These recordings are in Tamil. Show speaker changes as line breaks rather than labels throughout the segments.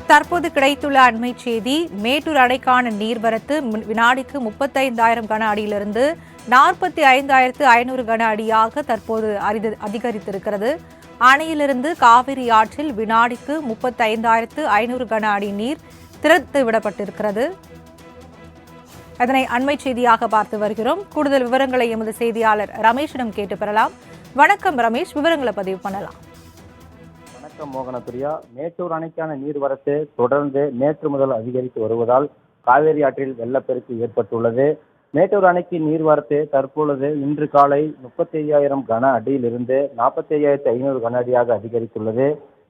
தற்போது கிடைத்துள்ள அண்மை செய்தி, மேட்டூர் அணைக்கான நீர்வரத்து வினாடிக்கு 35,000 கன அடியிலிருந்து 45,500 கன அடியாக தற்போது அதிகரித்திருக்கிறது. அணையிலிருந்து காவிரி ஆற்றில் வினாடிக்கு 35,500 கன அடி நீர் திறந்து விடப்பட்டிருக்கிறது. அதனை அண்மை செய்தியாக பார்த்து வருகிறோம். கூடுதல் விவரங்களை எமது செய்தியாளர் ரமேஷிடம் கேட்டு பெறலாம். வணக்கம் ரமேஷ், விவரங்களை பதிவு பண்ணலாம்.
வணக்கம் மோகனப்பிரியா. மேட்டூர் அணைக்கான நீர்வரத்து தொடர்ந்து நேற்று முதல் அதிகரித்து வருவதால் காவேரி ஆற்றில் வெள்ளப்பெருக்கு ஏற்பட்டுள்ளது. மேட்டூர் அணைக்கு நீர்வரத்து தற்பொழுது இன்று காலை 35,000 கன அடியிலிருந்து 45,500 கன அடியாக அதிகரித்துள்ளது.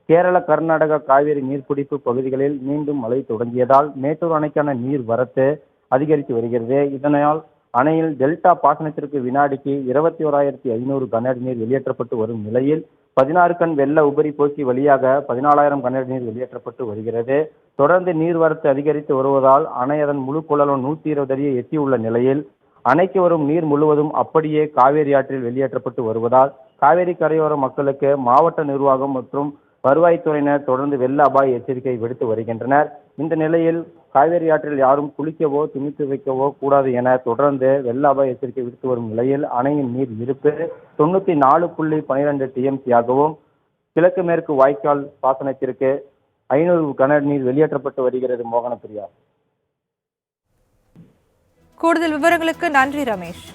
கேரள கர்நாடகா காவிரி நீர்பிடிப்பு பகுதிகளில் மீண்டும் மழை தொடங்கியதால் மேட்டூர் அணைக்கான நீர்வரத்து அதிகரித்து வருகிறது. இதனால் அணையில் டெல்டா பாசனத்திற்கு வினாடிக்கு 21,500 கன அடி நீர் வெளியேற்றப்பட்டு வரும் நிலையில் 16 கண் வெள்ள உபரி போக்கி வழியாக 14,000 கன அடி நீர் வெளியேற்றப்பட்டு வருகிறது. தொடர்ந்து நீர்வரத்து அதிகரித்து வருவதால் அணை அதன் முழு கொள்ளளவு 120 அடியை எட்டியுள்ள நிலையில் அணைக்கு வரும் நீர் முழுவதும் அப்படியே காவேரி ஆற்றில் வெளியேற்றப்பட்டு வருவதால் காவேரி கரையோர மக்களுக்கு மாவட்ட நிர்வாகம் மற்றும் வருவாய்த்துறையினர் தொடர்ந்து வெள்ள அபாய எச்சரிக்கை விடுத்து வருகின்றனர். இந்த நிலையில் காவேரி ஆற்றில் யாரும் குளிக்கவோ துணி துவைக்கவோ கூடாது என தொடர்ந்து வெள்ள அபாய எச்சரிக்கை விடுத்து வரும் நிலையில் அணையின் நீர் இருப்பு 94.12 TMC ஆகவும் கிழக்கு மேற்கு வாய்க்கால் பாசனத்திற்கு 500 கன நீர் வெளியேற்றப்பட்டு வருகிறது. மோகனப்பிரியா,
கூடுதல் விவரங்களுக்கு நன்றி ரமேஷ்.